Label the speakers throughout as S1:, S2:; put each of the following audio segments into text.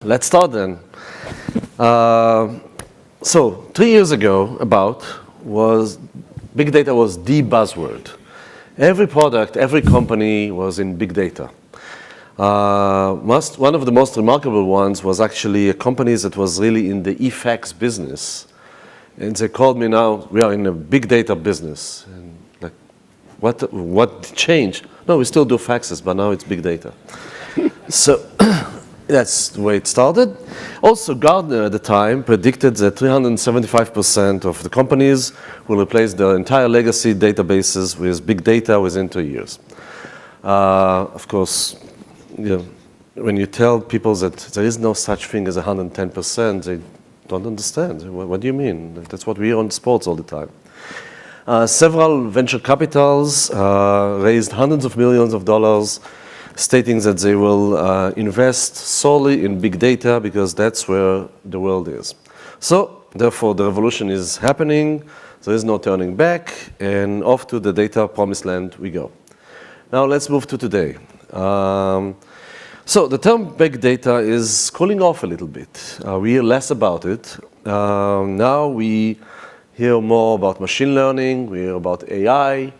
S1: Let's start then. So 3 years ago, big data was the buzzword. Every product, every company was in big data. One of the most remarkable ones was actually a company that was really in the e-fax business. And they called me now, we are in a big data business. And like, what changed? No, we still do faxes, but now it's big data. So that's the way it started. Also, Gartner at the time predicted that 375% of the companies will replace their entire legacy databases with big data within 2 years. Of course, when you tell people that there is no such thing as 110%, they don't understand. What do you mean? That's what we hear on sports all the time. Several venture capitals raised hundreds of millions of dollars, stating that they will invest solely in big data because that's where the world is. So, therefore, the revolution is happening. There is no turning back, and off to the data promised land we go. Now, let's move to today. So the term big data is cooling off a little bit. We hear less about it. Now we hear more about machine learning. We hear about AI.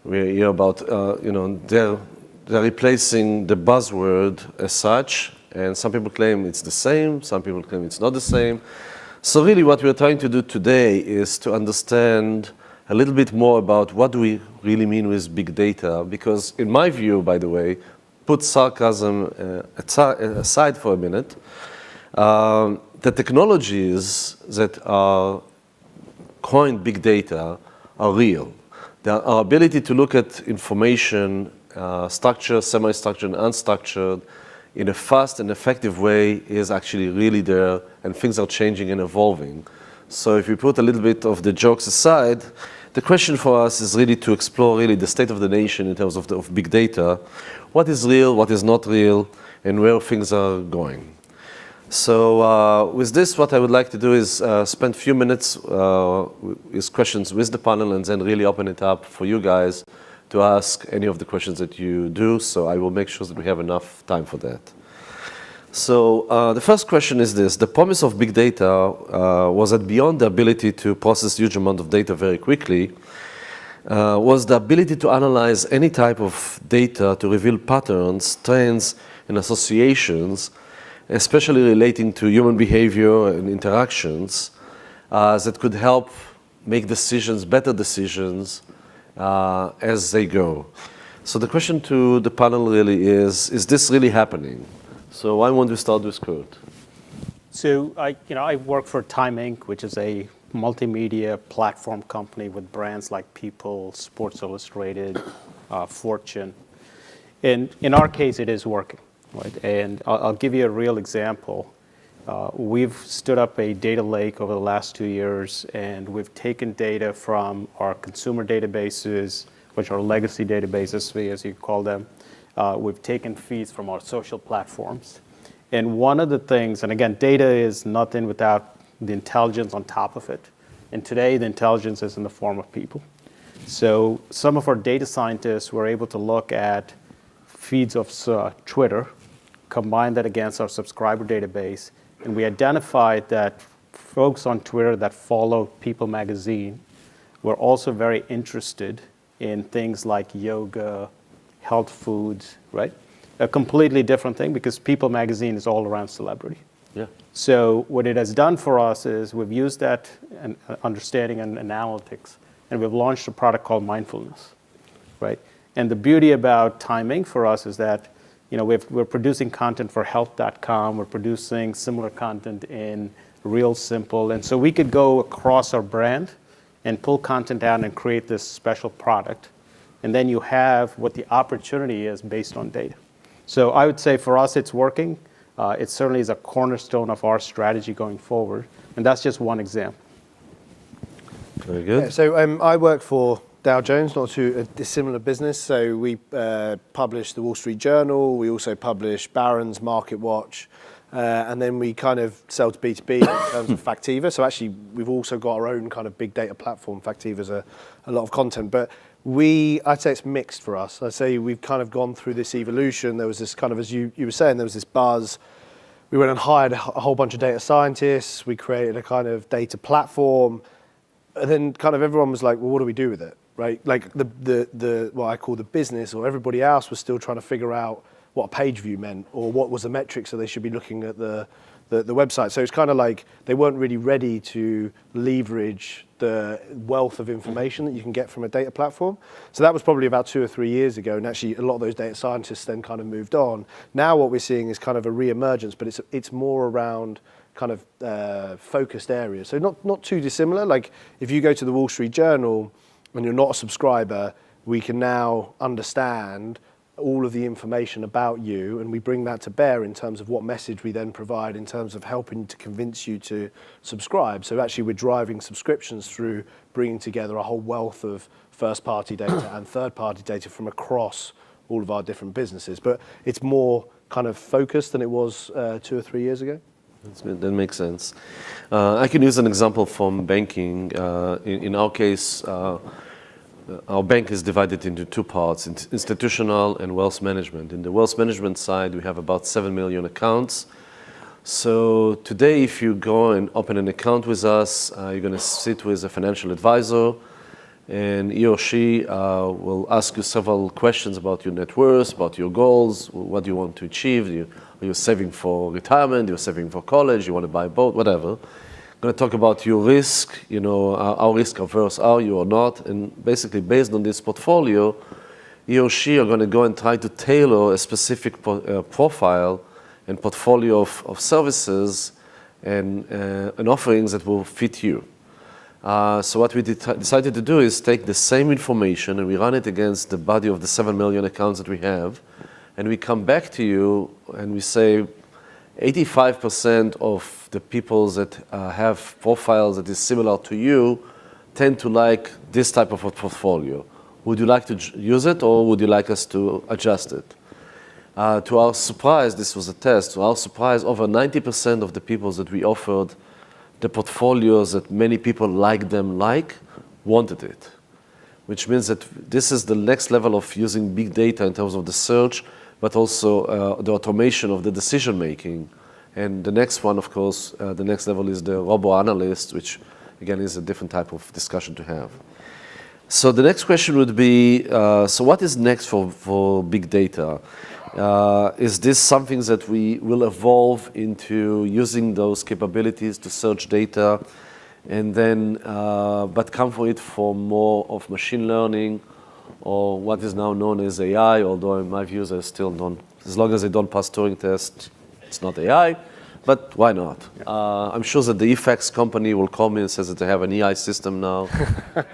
S1: We hear about, they're replacing the buzzword as such. And some people claim it's the same. Some people claim it's not the same. So really what we're trying to do today is to understand a little bit more about what do we really mean with big data. Because in my view, by the way, put sarcasm aside for a minute, the technologies that are coined big data are real. Our ability to look at information, structured, semi-structured, and unstructured, in a fast and effective way is actually really there, and things are changing and evolving. So if we put a little bit of the jokes aside, the question for us is really to explore really the state of the nation in terms of big data. What is real, what is not real, and where things are going. So with this, what I would like to do is spend a few minutes with questions with the panel and then really open it up for you guys to ask any of the questions that you do. So I will make sure that we have enough time for that. So the first question is this. The promise of big data was that beyond the ability to process huge amount of data very quickly, was the ability to analyze any type of data to reveal patterns, trends, and associations, especially relating to human behavior and interactions, that could help make decisions, better decisions, as they go. So the question to the panel really is this really happening? So why won't we start with Kurt?
S2: So I work for Time Inc., which is a multimedia platform company with brands like People, Sports Illustrated, Fortune. And in our case, it is working, right? And I'll give you a real example. We've stood up a data lake over the last 2 years, and we've taken data from our consumer databases, which are legacy databases, Tsvi, as you call them. We've taken feeds from our social platforms. And one of the things, and again, data is nothing without the intelligence on top of it. And today, the intelligence is in the form of people. So some of our data scientists were able to look at feeds of Twitter, combine that against our subscriber database, and we identified that folks on Twitter that follow People magazine were also very interested in things like yoga, health foods, right? A completely different thing because People magazine is all around celebrity.
S1: Yeah.
S2: So what it has done for us is we've used that understanding and analytics, and we've launched a product called Mindfulness, right? And the beauty about timing for us is that we're producing content for health.com. We're producing similar content in Real Simple. And so we could go across our brand and pull content out and create this special product. And then you have what the opportunity is based on data. So I would say for us, it's working. It certainly is a cornerstone of our strategy going forward. And that's just one example.
S1: Very good.
S3: Yeah, so I work for Dow Jones, not to a dissimilar business. So we publish the Wall Street Journal. We also publish Barron's, Market Watch. And then we kind of sell to B2B in terms of Factiva. So actually, we've also got our own kind of big data platform. Factiva's a lot of content. But I'd say it's mixed for us. I'd say we've kind of gone through this evolution. There was this kind of, as you were saying, there was this buzz we went and hired a whole bunch of data scientists. We created a kind of data platform. And then kind of everyone was like, well, what do we do with it, right? Like the what I call the business or everybody else was still trying to figure out what a page view meant or what was the metric, so they should be looking at the website. So it's kind of like they weren't really ready to leverage the wealth of information that you can get from a data platform. So that was probably about 2 or 3 years ago, and actually a lot of those data scientists then kind of moved on. Now what we're seeing is kind of a re-emergence, but it's more around kind of focused areas. So not too dissimilar. Like if you go to the Wall Street Journal and you're not a subscriber, we can now understand all of the information about you, and we bring that to bear in terms of what message we then provide in terms of helping to convince you to subscribe. So actually we're driving subscriptions through bringing together a whole wealth of first-party data and third-party data from across all of our different businesses. But it's more kind of focused than it was 2 or 3 years ago.
S1: That's good. That makes sense. I can use an example from banking. In our case, our bank is divided into 2 parts, institutional and wealth management. In the wealth management side, we have about 7 million accounts. So today, if you go and open an account with us, you're going to sit with a financial advisor, and he or she will ask you several questions about your net worth, about your goals, what you want to achieve. You're saving for retirement, you're saving for college, you want to buy a boat, whatever. Going to talk about your risk, how risk averse are you or not, and basically based on this portfolio, he or she are going to go and try to tailor a specific profile and portfolio of services and offerings that will fit you. So what we decided to do is take the same information and we run it against the body of the 7 million accounts that we have, and we come back to you and we say 85% of the people that have profiles that is similar to you tend to like this type of a portfolio. Would you like to use it, or would you like us to adjust it? To our surprise, this was a test, to our surprise, over 90% of the people that we offered the portfolios that many people wanted it. Which means that this is the next level of using big data in terms of the search, but also the automation of the decision making. And the next one, of course, the next level is the robo-analyst, which again is a different type of discussion to have. So the next question would be, so what is next for big data? Is this something that we will evolve into using those capabilities to search data and then, but come for it for more of machine learning, or what is now known as AI, although in my views I still don't, as long as they don't pass Turing test, it's not AI, but why not? I'm sure that the eFax company will call me and says that they have an AI system now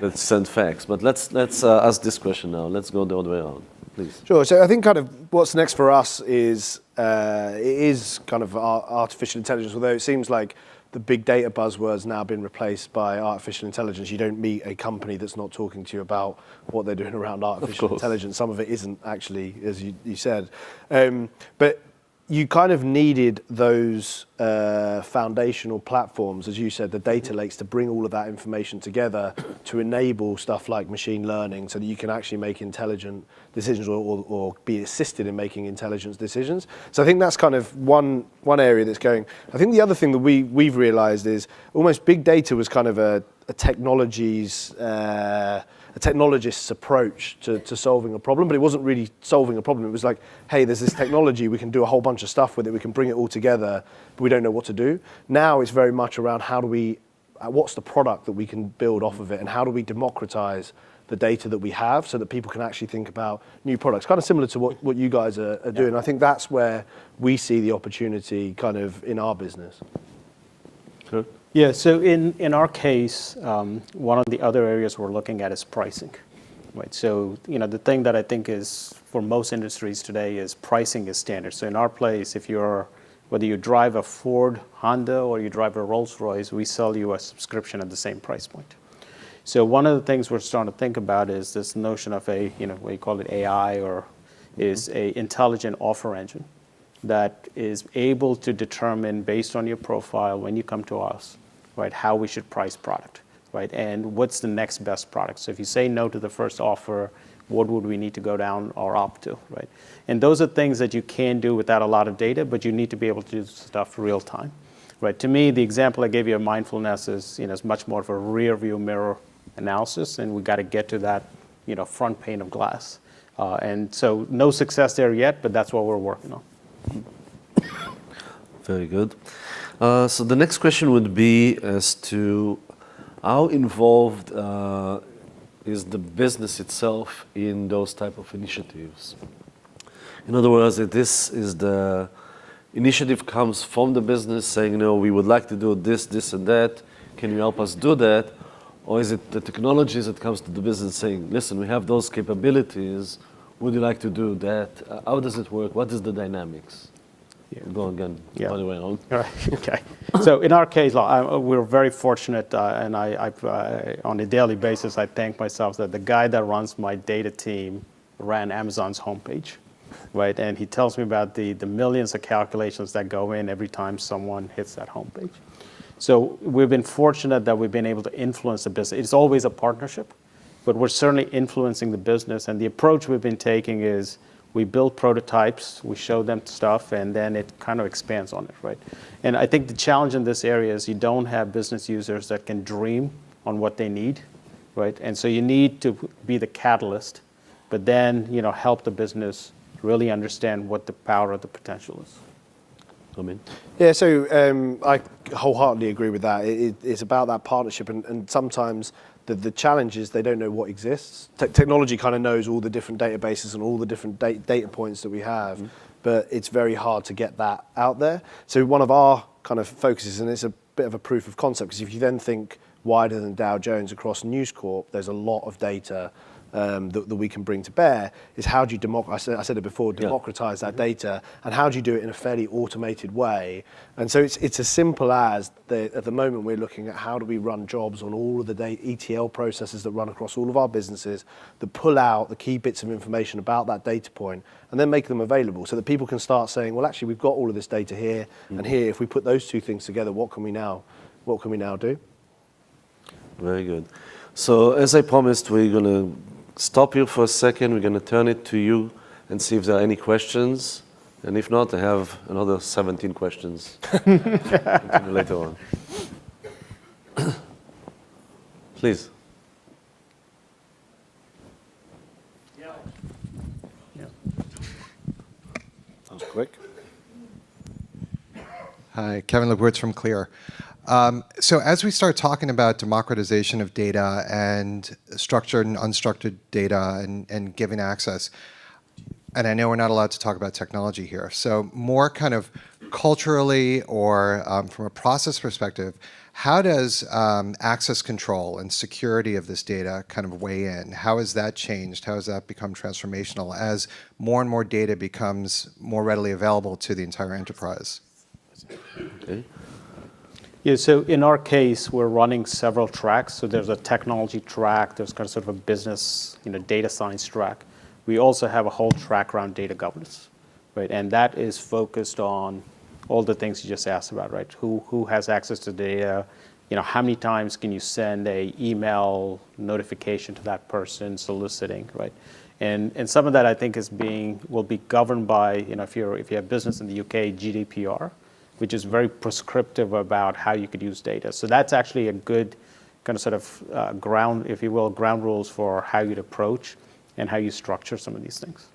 S1: that sends fax. But let's ask this question now. Let's go the other way around, please.
S3: Sure. So I think kind of what's next for us is it is kind of artificial intelligence, although it seems like the big data buzzword's now been replaced by artificial intelligence. You don't meet a company that's not talking to you about what they're doing around artificial intelligence. Some of it isn't actually, as you said. But you kind of needed those foundational platforms, as you said, the data lakes, to bring all of that information together to enable stuff like machine learning so that you can actually make intelligent decisions or be assisted in making intelligent decisions. So I think that's kind of one area that's going. I think the other thing that we've realized is almost big data was kind of a technologist's approach to solving a problem, but it wasn't really solving a problem. It was like, hey, there's this technology, we can do a whole bunch of stuff with it, we can bring it all together, but we don't know what to do. Now it's very much around what's the product that we can build off of it, and how do we democratize the data that we have so that people can actually think about new products, kind of similar to what you guys are doing. I think that's where we see the opportunity kind of in our business.
S1: Sure.
S2: Yeah, so in our case, one of the other areas we're looking at is pricing, right? So, the thing that I think is for most industries today is pricing is standard. So in our place, whether you drive a Ford, Honda, or you drive a Rolls Royce, we sell you a subscription at the same price point. So one of the things we're starting to think about is this notion of what you call it AI, or is a intelligent offer engine that is able to determine based on your profile when you come to us, right, how we should price product, right, and what's the next best product. So if you say no to the first offer, what would we need to go down or up to, right? And those are things that you can do without a lot of data, but you need to be able to do stuff real time, right? To me, the example I gave you of mindfulness is, is much more of a rear view mirror analysis, and we got to get to that, front pane of glass. And so no success there yet, but that's what we're working on.
S1: Very good. So the next question would be as to how involved is the business itself in those type of initiatives? In other words, if this is the initiative comes from the business saying, we would like to do this, this, and that. Can you help us do that? Or is it the technologies that comes to the business saying, listen, we have those capabilities. Would you like to do that? How does it work? What is the dynamics?
S2: Yeah.
S1: Go again,
S2: Yeah.
S1: by the way on.
S2: All right. Okay. So in our case, we're very fortunate, and I on a daily basis, I thank myself that the guy that runs my data team ran Amazon's homepage, right? And he tells me about the millions of calculations that go in every time someone hits that homepage. So we've been fortunate that we've been able to influence the business. It's always a partnership, but we're certainly influencing the business. And the approach we've been taking is we build prototypes, we show them stuff, and then it kind of expands on it, right? And I think the challenge in this area is you don't have business users that can dream on what they need, right? And so you need to be the catalyst, but then, help the business really understand what the power of the potential is.
S1: Ramin?
S3: Yeah, so I wholeheartedly agree with that. It's about that partnership, and sometimes the challenge is they don't know what exists. Technology kind of knows all the different databases and all the different data points that we have, but it's very hard to get that out there. So one of our kind of focuses, and it's a bit of a proof of concept, because if you then think wider than Dow Jones across News Corp, there's a lot of data that we can bring to bear, is how do you I said it before, democratize that data, and how do you do it in a fairly automated way? And so it's as simple as, at the moment we're looking at how do we run jobs on all of the ETL processes that run across all of our businesses, that pull out the key bits of information about that data point, and then make them available so that people can start saying, well, actually, we've got all of this data here and here. If we put those two things together, what can we now do?
S1: Very good. So as I promised, we're going to stop here for a second. We're going to turn it to you and see if there are any questions. And if not, I have another 17 questions. Continue later on. Please.
S2: Yeah.
S3: That was quick.
S4: Hi, Kevin Lebowitz from Clear. So as we start talking about democratization of data and structured and unstructured data and giving access, and I know we're not allowed to talk about technology here, so more kind of culturally or from a process perspective, how does access control and security of this data kind of weigh in? How has that changed? How has that become transformational as more and more data becomes more readily available to the entire enterprise?
S1: Okay.
S2: Yeah, so in our case, we're running several tracks. So there's a technology track, there's kind of sort of a business, data science track. We also have a whole track around data governance, right? And that is focused on all the things you just asked about, right? Who has access to data? How many times can you send a email notification to that person soliciting, right? And some of that I think will be governed by, if you have business in the UK, GDPR, which is very prescriptive about how you could use data. So that's actually a good kind of sort of ground, if you will, ground rules for how you'd approach and how you structure some of these things.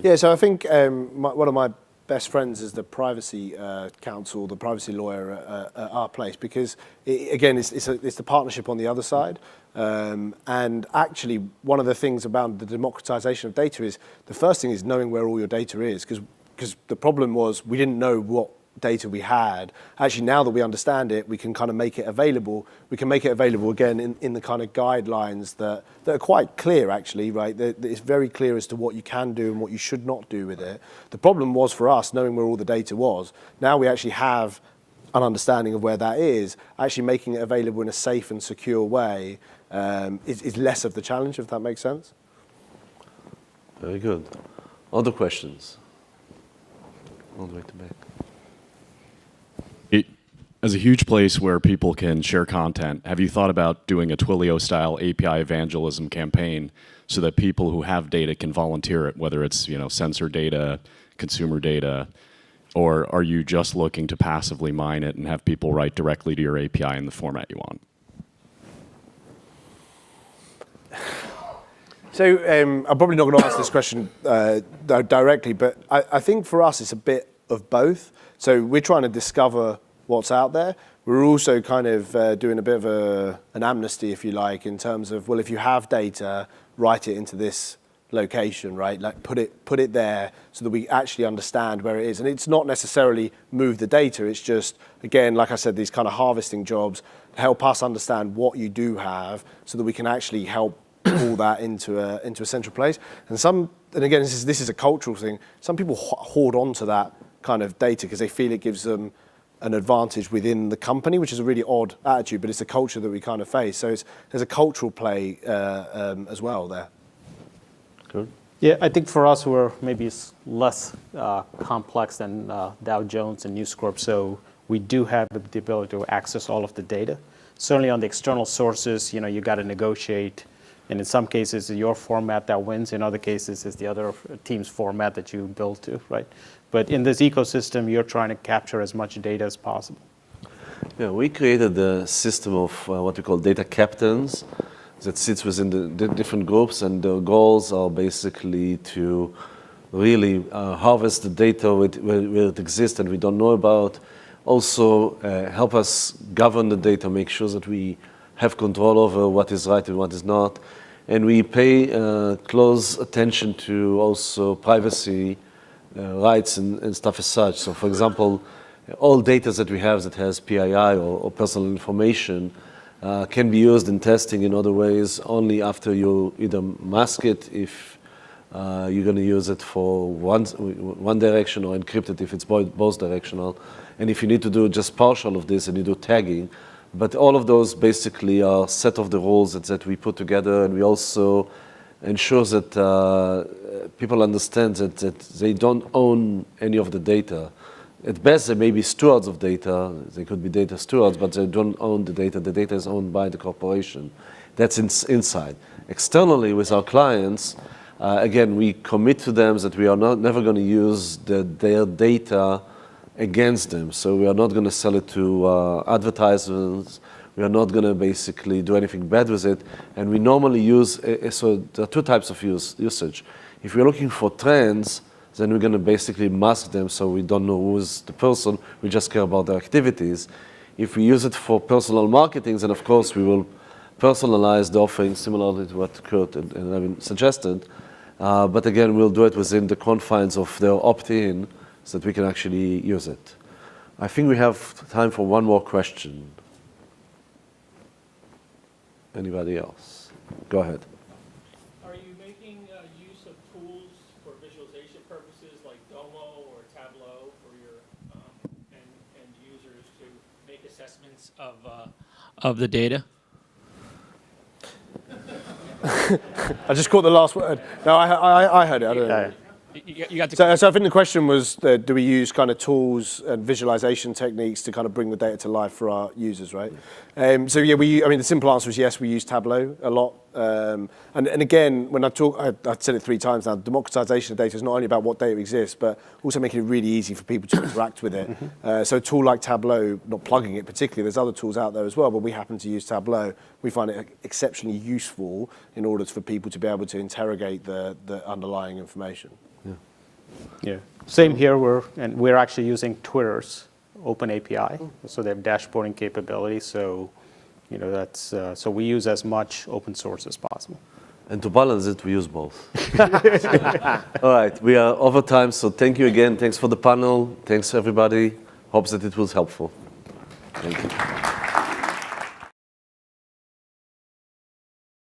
S3: Yeah, so I think one of my best friends is the privacy counsel, the privacy lawyer at our place, because it's the partnership on the other side. And actually, one of the things about the democratization of data is, the first thing is knowing where all your data is, because the problem was we didn't know what data we had. Actually, now that we understand it, we can kind of make it available. We can make it available again in the kind of guidelines that are quite clear, actually, right? It's very clear as to what you can do and what you should not do with it. The problem was for us, knowing where all the data was. Now we actually have an understanding of where that is. Actually making it available in a safe and secure way is less of the challenge, if that makes sense.
S1: Very good. Other questions? All the way to back.
S5: as a huge place where people can share content, have you thought about doing a Twilio-style API evangelism campaign so that people who have data can volunteer it, whether it's sensor data, consumer data, or are you just looking to passively mine it and have people write directly to your API in the format you want?
S3: So I'm probably not going to answer this question directly, but I think for us it's a bit of both. So we're trying to discover what's out there. We're also kind of doing a bit of an amnesty, if you like, in terms of, well, if you have data, write it into this location, right? Like put it there so that we actually understand where it is. And it's not necessarily move the data. It's just, again, like I said, these kind of harvesting jobs help us understand what you do have so that we can actually help pull that into a central place. And again, this is a cultural thing. Some people hoard onto that kind of data because they feel it gives them an advantage within the company, which is a really odd attitude, but it's a culture that we kind of face. So there's a cultural play as well there.
S1: Good.
S2: Yeah, I think for us, we're maybe less complex than Dow Jones and News Corp, so we do have the ability to access all of the data. Certainly on the external sources, you got to negotiate, and in some cases, it's your format that wins. In other cases, it's the other team's format that you build to, right? But in this ecosystem, you're trying to capture as much data as possible.
S1: Yeah, we created a system of what we call data captains that sits within the different groups, and the goals are basically to really harvest the data where it exists and we don't know about. Also, help us govern the data, make sure that we have control over what is right and what is not. And we pay close attention to also privacy rights and stuff as such. So, for example, all data that we have that has PII or personal information can be used in testing in other ways only after you either mask it if you're going to use it for one direction or encrypt it if it's both directional. And if you need to do just partial of this and you do tagging. But all of those basically are set of the rules that we put together, and we also ensure that people understand that they don't own any of the data. At best, they may be stewards of data. They could be data stewards, but they don't own the data. The data is owned by the corporation. That's inside. Externally, with our clients, again, we commit to them that we are never going to use their data against them. So we are not going to sell it to advertisements. We are not going to basically do anything bad with it. And we normally use, so there are two types of usage. If we're looking for trends, then we're going to basically mask them so we don't know who's the person. We just care about their activities. If we use it for personal marketing, then of course we will personalize the offering similarly to what Kurt and Ramin suggested. But again, we'll do it within the confines of their opt-in so that we can actually use it. I think we have time for one more question. Anybody else? Go ahead.
S6: Are you making use of tools for visualization purposes like Domo or Tableau for your end users to make assessments of the data?
S3: I just caught the last word. No, I heard it. I don't know.
S6: You got
S3: So I think the question was, do we use kind of tools and visualization techniques to kind of bring the data to life for our users, right? So yeah, the simple answer is yes, we use Tableau a lot. And again, when I've said it 3 times now, democratization of data is not only about what data exists, but also making it really easy for people to interact with it. So a tool like Tableau, not plugging it particularly, there's other tools out there as well, but we happen to use Tableau. We find it exceptionally useful in order for people to be able to interrogate the underlying information.
S2: Yeah. Same here. We're actually using Twitter's open API, so they have dashboarding capability. So, that's so we use as much open source as possible.
S1: And to balance it, we use both. All right, we are over time, so thank you again. Thanks for the panel. Thanks everybody. Hope that it was helpful. Thank you.